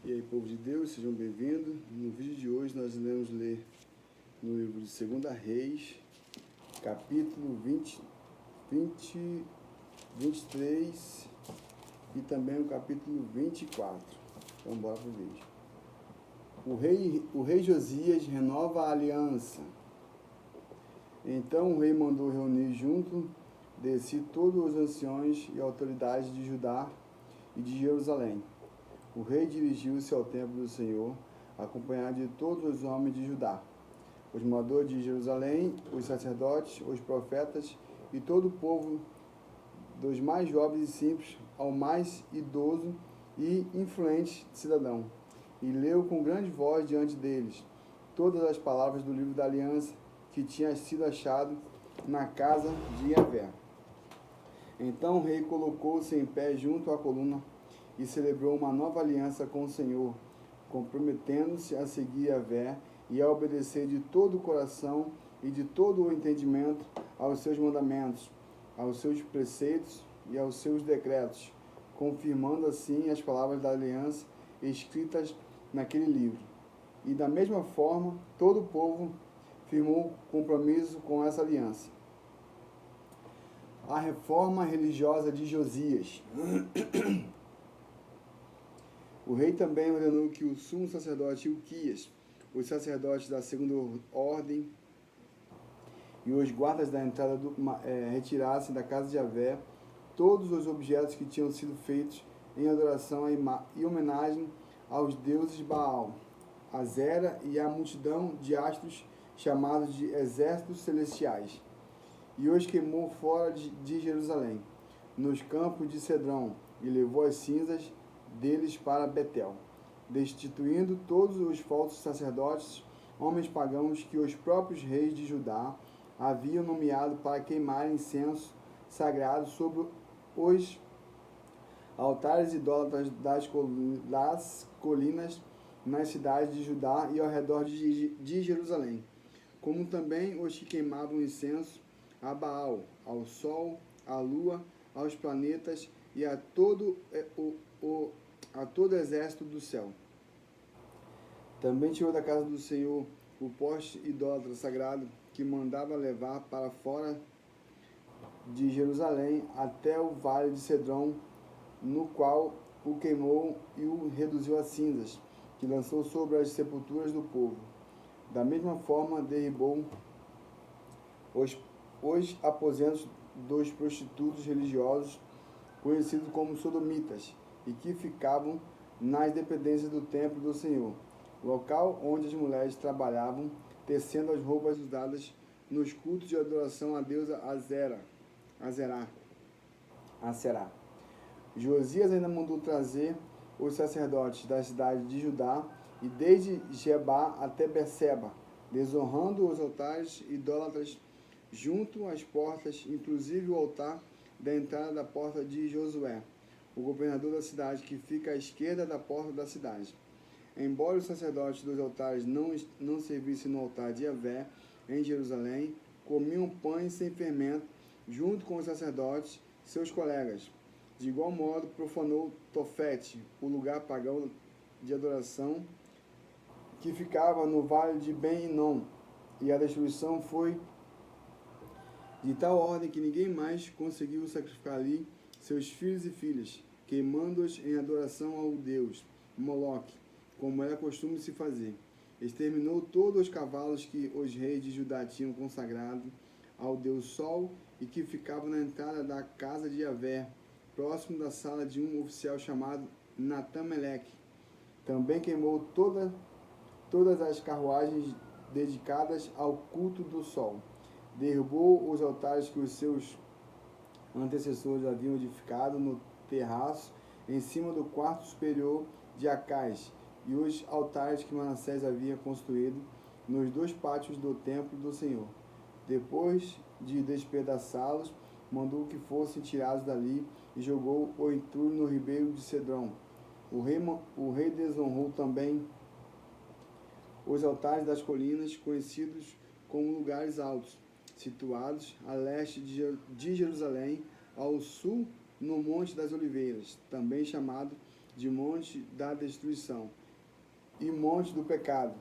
E aí, povo de Deus, sejam bem-vindos. No vídeo de hoje nós iremos ler no livro de 2 Reis, capítulo 23 e também o capítulo 24. Então, bora para o vídeo. O rei Josias renova a aliança. Então o rei mandou reunir junto de si todos os anciões e autoridades de Judá e de Jerusalém. O rei dirigiu-se ao templo do Senhor, acompanhado de todos os homens de Judá, os moradores de Jerusalém, os sacerdotes, os profetas e todo o povo, dos mais jovens e simples ao mais idoso e influente cidadão, e leu com grande voz diante deles todas as palavras do livro da aliança que tinha sido achado na casa de Yahvé. Então o rei colocou-se em pé junto à coluna e celebrou uma nova aliança com o Senhor, comprometendo-se a seguir Yahvé e a obedecer de todo o coração e de todo o entendimento aos seus mandamentos, aos seus preceitos e aos seus decretos, confirmando assim as palavras da aliança escritas naquele livro. E da mesma forma, todo o povo firmou compromisso com essa aliança. A reforma religiosa de Josias. O rei também ordenou que o sumo sacerdote Ilquias, os sacerdotes da segunda ordem e os guardas da entrada retirassem da casa de Yahvé todos os objetos que tinham sido feitos em adoração e homenagem aos deuses Baal, Azera e a multidão de astros chamados de exércitos celestiais, e os queimou fora de Jerusalém, nos campos de Cedrão, e levou as cinzas deles para Betel, destituindo todos os falsos sacerdotes, homens pagãos que os próprios reis de Judá haviam nomeado para queimar incenso sagrado sobre os altares idólatras das colinas nas cidades de Judá e ao redor de Jerusalém, como também os que queimavam incenso a Baal, ao sol, à lua, aos planetas e a todo o exército do céu. Também tirou da casa do Senhor o poste idólatra sagrado que mandava levar para fora de Jerusalém até o vale de Cedrão, no qual o queimou e o reduziu a cinzas, que lançou sobre as sepulturas do povo. Da mesma forma, derribou os aposentos dos prostitutos religiosos, conhecidos como sodomitas, e que ficavam nas dependências do templo do Senhor, local onde as mulheres trabalhavam, tecendo as roupas usadas nos cultos de adoração à deusa Aserá. Josias ainda mandou trazer os sacerdotes da cidade de Judá, e desde Jebá até Berseba, desonrando os altares idólatras junto às portas, inclusive o altar da entrada da porta de Josué, o governador da cidade, que fica à esquerda da porta da cidade. Embora os sacerdotes dos altares não servissem no altar de Yahvé em Jerusalém, comiam pães sem fermento junto com os sacerdotes, seus colegas. De igual modo, profanou Tofete, o lugar pagão de adoração que ficava no vale de Ben-Hinom, e a destruição foi de tal ordem que ninguém mais conseguiu sacrificar ali seus filhos e filhas, queimando-os em adoração ao deus Moloque, como era costume se fazer. Exterminou todos os cavalos que os reis de Judá tinham consagrado ao deus Sol e que ficavam na entrada da casa de Yahvé, próximo da sala de um oficial chamado Natameleque. Também queimou todas as carruagens dedicadas ao culto do sol. Derrubou os altares que os seus antecessores haviam edificado no terraço em cima do quarto superior de Acais, e os altares que Manassés havia construído nos dois pátios do templo do Senhor. Depois de despedaçá-los, mandou que fossem tirados dali e jogou o entulho no ribeiro de Cedrão. O rei desonrou também os altares das colinas, conhecidos como lugares altos, situados a leste de Jerusalém, ao sul no Monte das Oliveiras, também chamado de monte da destruição e monte do pecado,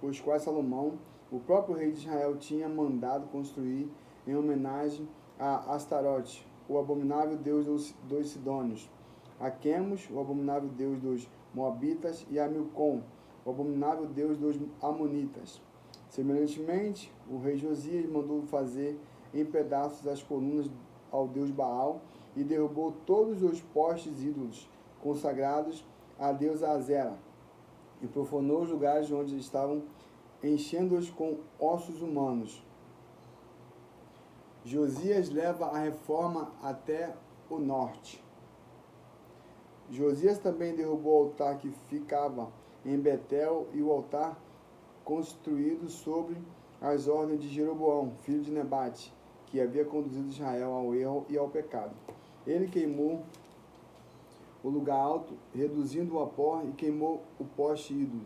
os quais Salomão, o próprio rei de Israel, tinha mandado construir em homenagem a Astarote, o abominável deus dos Sidônios, a Quemos, o abominável deus dos Moabitas, e a Milcom, o abominável deus dos Amonitas. Semelhantemente, o rei Josias mandou fazer em pedaços as colunas ao deus Baal e derrubou todos os postes ídolos consagrados à deusa Azera e profanou os lugares onde estavam, enchendo-os com ossos humanos. Josias leva a reforma até o norte. Josias também derrubou o altar que ficava em Betel e o altar construído sobre as ordens de Jeroboão, filho de Nebate, que havia conduzido Israel ao erro e ao pecado. Ele queimou o lugar alto, reduzindo-o a pó, e queimou o poste ídolo.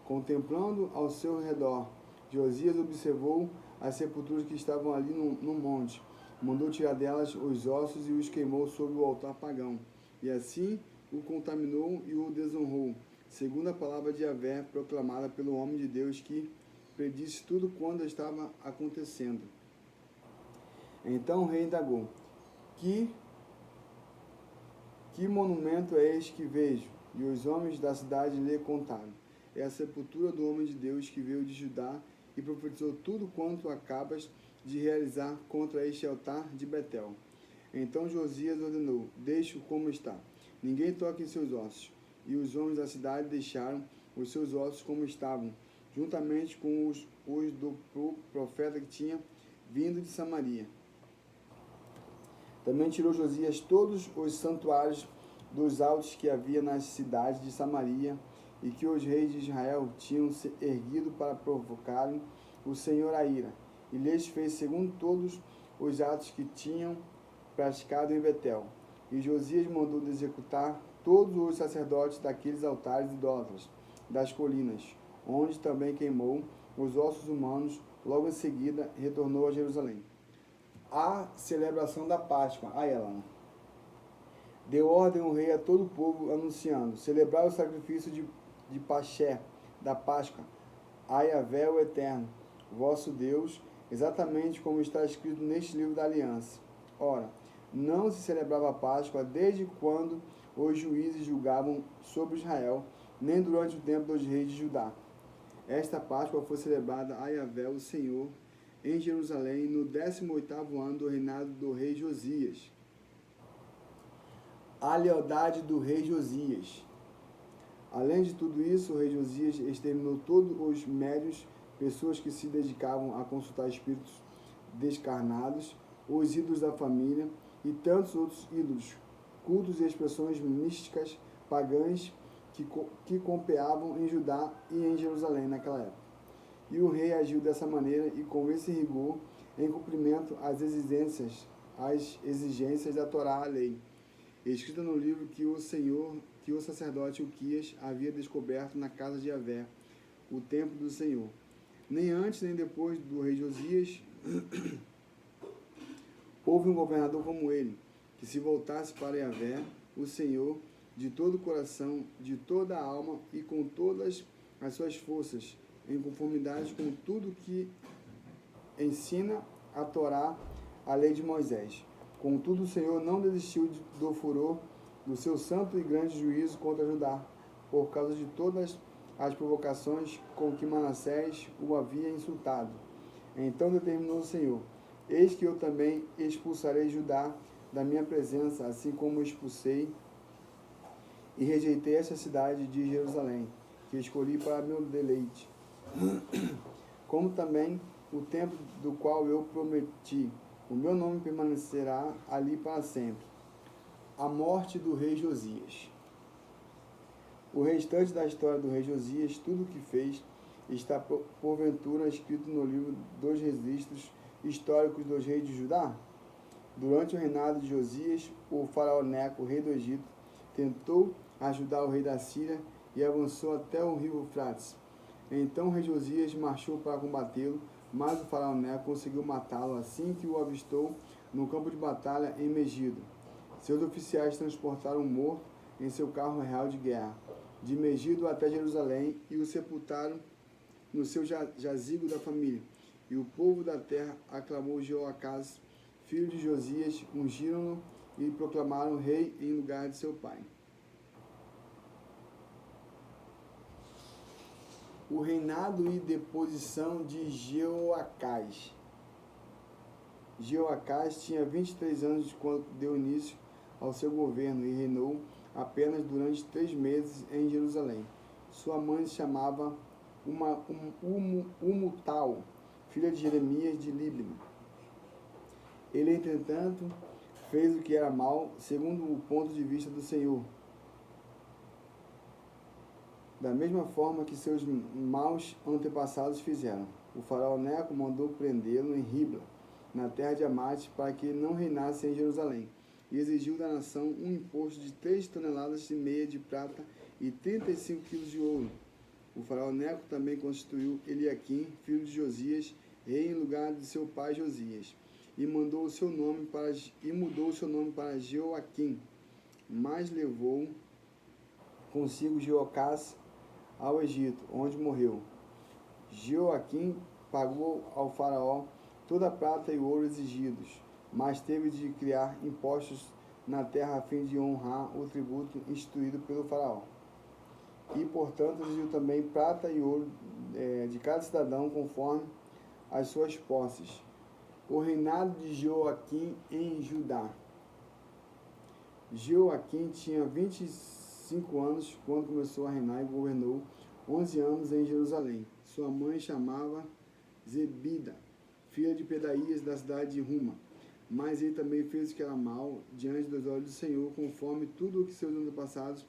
Contemplando ao seu redor, Josias observou as sepulturas que estavam ali no monte. Mandou tirar delas os ossos e os queimou sobre o altar pagão. E assim o contaminou e o desonrou, segundo a palavra de Yahvé, proclamada pelo homem de Deus, que predisse tudo quando estava acontecendo. Então o rei indagou: Que monumento é este que vejo? E os homens da cidade lhe contaram: É a sepultura do homem de Deus que veio de Judá e profetizou tudo quanto acabas de realizar contra este altar de Betel. Então Josias ordenou: Deixe-o como está, ninguém toque em seus ossos. E os homens da cidade deixaram os seus ossos como estavam, juntamente com os do profeta que tinha vindo de Samaria. Também tirou Josias todos os santuários dos altos que havia nas cidades de Samaria e que os reis de Israel tinham se erguido para provocarem o Senhor a ira, e lhes fez segundo todos os atos que tinham praticado em Betel. E Josias mandou executar todos os sacerdotes daqueles altares idólatras das colinas, onde também queimou os ossos humanos. Logo em seguida retornou a Jerusalém. A celebração da Páscoa. Deu ordem o rei a todo o povo, anunciando: celebrai o sacrifício de Paxé, da Páscoa, a Yahvé o Eterno, vosso Deus, exatamente como está escrito neste livro da aliança. Ora, não se celebrava a Páscoa desde quando os juízes julgavam sobre Israel, nem durante o tempo dos reis de Judá. Esta Páscoa foi celebrada a Yahvé o Senhor, em Jerusalém, no 18º ano do reinado do rei Josias. A lealdade do rei Josias. Além de tudo isso, o rei Josias exterminou todos os médiuns, pessoas que se dedicavam a consultar espíritos descarnados, os ídolos da família e tantos outros ídolos, cultos e expressões místicas pagãs que campeavam em Judá e em Jerusalém naquela época. E o rei agiu dessa maneira e com esse rigor, em cumprimento às exigências da Torá, a lei, escrita no livro que o sacerdote Uquias havia descoberto na casa de Yahvé, o templo do Senhor. Nem antes nem depois do rei Josias houve um governador como ele, que se voltasse para Yahvé, o Senhor, de todo o coração, de toda a alma e com todas as suas forças, em conformidade com tudo que ensina a Torá, a lei de Moisés. Contudo, o Senhor não desistiu do furor do seu santo e grande juízo contra Judá, por causa de todas as provocações com que Manassés o havia insultado. Então determinou o Senhor: Eis que eu também expulsarei Judá da minha presença, assim como expulsei e rejeitei esta cidade de Jerusalém, que escolhi para meu deleite, como também o templo do qual eu prometi. O meu nome permanecerá ali para sempre. A morte do rei Josias. O restante da história do rei Josias, tudo o que fez, está porventura escrito no livro dos registros históricos dos reis de Judá? Durante o reinado de Josias, o faraó Neco, rei do Egito, tentou ajudar o rei da Síria e avançou até o rio Eufrates. Então o rei Josias marchou para combatê-lo, mas o faraó Neco conseguiu matá-lo assim que o avistou no campo de batalha em Megido. Seus oficiais transportaram o morto em seu carro real de guerra, de Megido até Jerusalém, e o sepultaram no seu jazigo da família. E o povo da terra aclamou Jeoacás, filho de Josias, ungiram-no e proclamaram rei em lugar de seu pai. O reinado e deposição de Jeoacás. Jeoacás tinha 23 anos quando deu início ao seu governo e reinou apenas durante 3 meses em Jerusalém. Sua mãe se chamava Umutal, filha de Jeremias de Líbano. Ele, entretanto, fez o que era mal, segundo o ponto de vista do Senhor, da mesma forma que seus maus antepassados fizeram. O faraó Neco mandou prendê-lo em Ribla, na terra de Amate, para que não reinasse em Jerusalém, e exigiu da nação um imposto de 3,5 toneladas de prata e 35 quilos de ouro. O faraó Neco também constituiu Eliaquim, filho de Josias, rei em lugar de seu pai Josias, e mudou o seu nome para Jeoaquim, mas levou consigo Jeoacás ao Egito, onde morreu. Jeoaquim pagou ao faraó toda a prata e ouro exigidos, mas teve de criar impostos na terra a fim de honrar o tributo instituído pelo faraó. E, portanto, exigiu também prata e ouro de cada cidadão conforme as suas posses. O reinado de Jeoaquim em Judá. Jeoaquim tinha 25 anos quando começou a reinar e governou 11 anos em Jerusalém. Sua mãe chamava Zebida, filha de Pedaías da cidade de Ruma. Mas ele também fez o que era mal diante dos olhos do Senhor, conforme tudo o que seus antepassados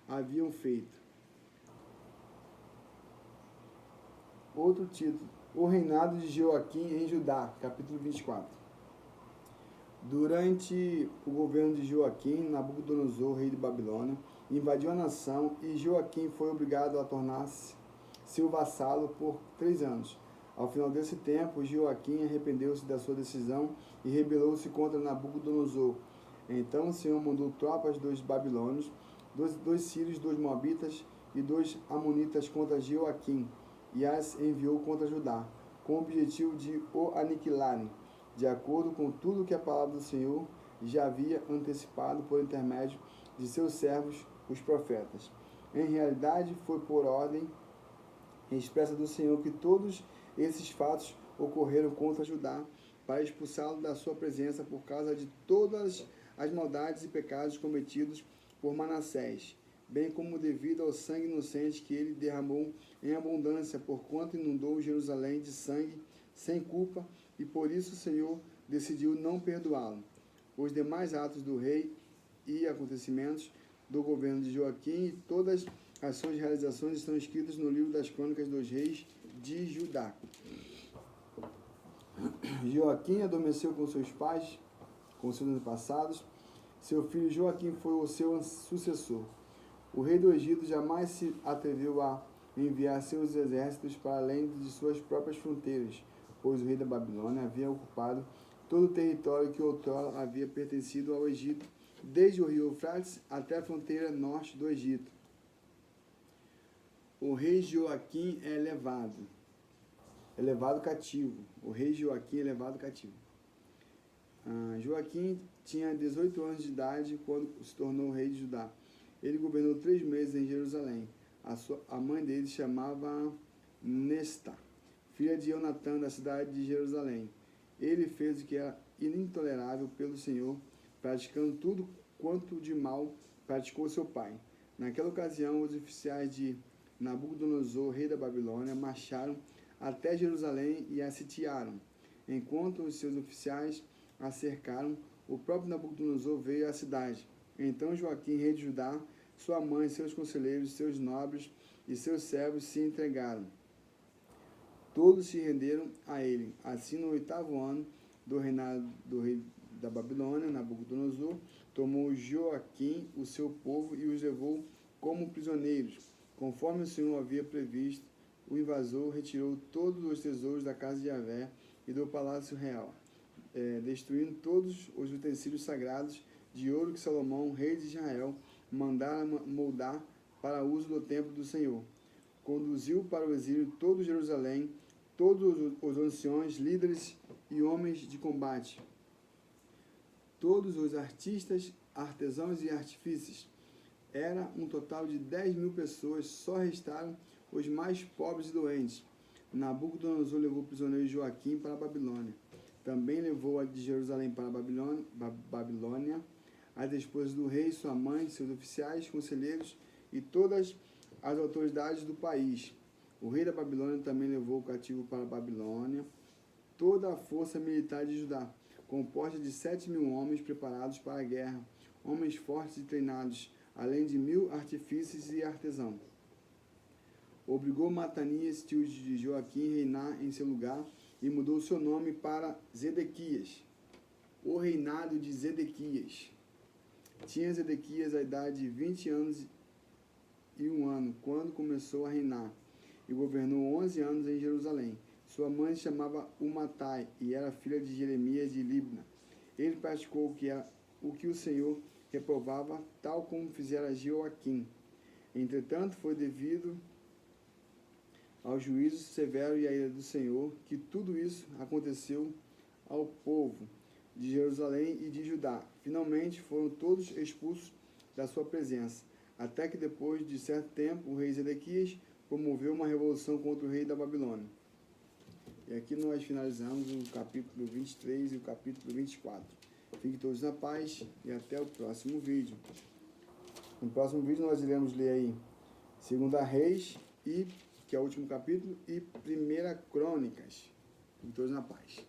haviam feito. Outro título: O reinado de Jeoaquim em Judá, capítulo 24. Durante o governo de Joaquim, Nabucodonosor, rei de Babilônia, invadiu a nação e Joaquim foi obrigado a tornar-se seu vassalo por 3 anos. Ao final desse tempo, Joaquim arrependeu-se da sua decisão e rebelou-se contra Nabucodonosor. Então o Senhor mandou tropas dos babilônios, dois sírios, 2 moabitas e 2 amonitas contra Joaquim, e as enviou contra Judá, com o objetivo de o aniquilarem, de acordo com tudo que a palavra do Senhor já havia antecipado por intermédio de seus servos, os profetas. Em realidade, foi por ordem expressa do Senhor que todos esses fatos ocorreram contra Judá, para expulsá-lo da sua presença por causa de todas as maldades e pecados cometidos por Manassés, bem como devido ao sangue inocente que ele derramou em abundância, porquanto inundou Jerusalém de sangue sem culpa, e por isso o Senhor decidiu não perdoá-lo. Os demais atos do rei e acontecimentos do governo de Joaquim e todas as suas realizações estão escritas no livro das crônicas dos reis de Judá. Joaquim adormeceu com seus pais, com seus antepassados. Seu filho Joaquim foi o seu sucessor. O rei do Egito jamais se atreveu a enviar seus exércitos para além de suas próprias fronteiras, pois o rei da Babilônia havia ocupado todo o território que outrora havia pertencido ao Egito, desde o rio Eufrates até a fronteira norte do Egito. O rei Joaquim é levado cativo. O rei Joaquim é levado cativo. Joaquim tinha 18 anos de idade quando se tornou rei de Judá. Ele governou 3 meses em Jerusalém. A mãe dele chamava Nesta, filha de Jonatã, da cidade de Jerusalém. Ele fez o que era intolerável pelo Senhor, praticando tudo quanto de mal praticou seu pai. Naquela ocasião, os oficiais de Nabucodonosor, rei da Babilônia, marcharam até Jerusalém e a sitiaram. Enquanto os seus oficiais a cercaram, o próprio Nabucodonosor veio à cidade. Então Joaquim, rei de Judá, sua mãe, seus conselheiros, seus nobres e seus servos se entregaram. Todos se renderam a ele. Assim, no 8º ano do reinado do rei da Babilônia, Nabucodonosor, tomou Joaquim, o seu povo, e os levou como prisioneiros. Conforme o Senhor havia previsto, o invasor retirou todos os tesouros da casa de Javé e do palácio real, destruindo todos os utensílios sagrados de ouro que Salomão, rei de Israel, mandara moldar para uso do templo do Senhor. Conduziu para o exílio todo Jerusalém, todos os anciões, líderes e homens de combate, todos os artistas, artesãos e artífices. Era um total de 10.000 pessoas, só restaram os mais pobres e doentes. Nabucodonosor levou prisioneiro Joaquim para a Babilônia. Também levou a de Jerusalém para a Babilônia as esposas do rei, sua mãe, seus oficiais, conselheiros e todas as autoridades do país. O rei da Babilônia também levou o cativo para a Babilônia toda a força militar de Judá, composta de 7.000 homens preparados para a guerra, homens fortes e treinados, além de 1.000 artífices e artesãos. Obrigou Matanias, tio de Joaquim, a reinar em seu lugar e mudou seu nome para Zedequias. O reinado de Zedequias. Tinha Zedequias a idade de 20 anos e 1 ano, quando começou a reinar, e governou 11 anos em Jerusalém. Sua mãe se chamava Umatai e era filha de Jeremias de Libna. Ele praticou o que o Senhor reprovava, tal como fizera Joaquim. Entretanto, foi devido ao juízo severo e à ira do Senhor que tudo isso aconteceu ao povo de Jerusalém e de Judá. Finalmente foram todos expulsos da sua presença, até que depois de certo tempo o rei Zedequias promoveu uma revolução contra o rei da Babilônia. E aqui nós finalizamos o capítulo 23 e o capítulo 24. Fiquem todos na paz e até o próximo vídeo. No próximo vídeo nós iremos ler aí 2 Reis, que é o último capítulo, e 1 Crônicas. Fiquem todos na paz.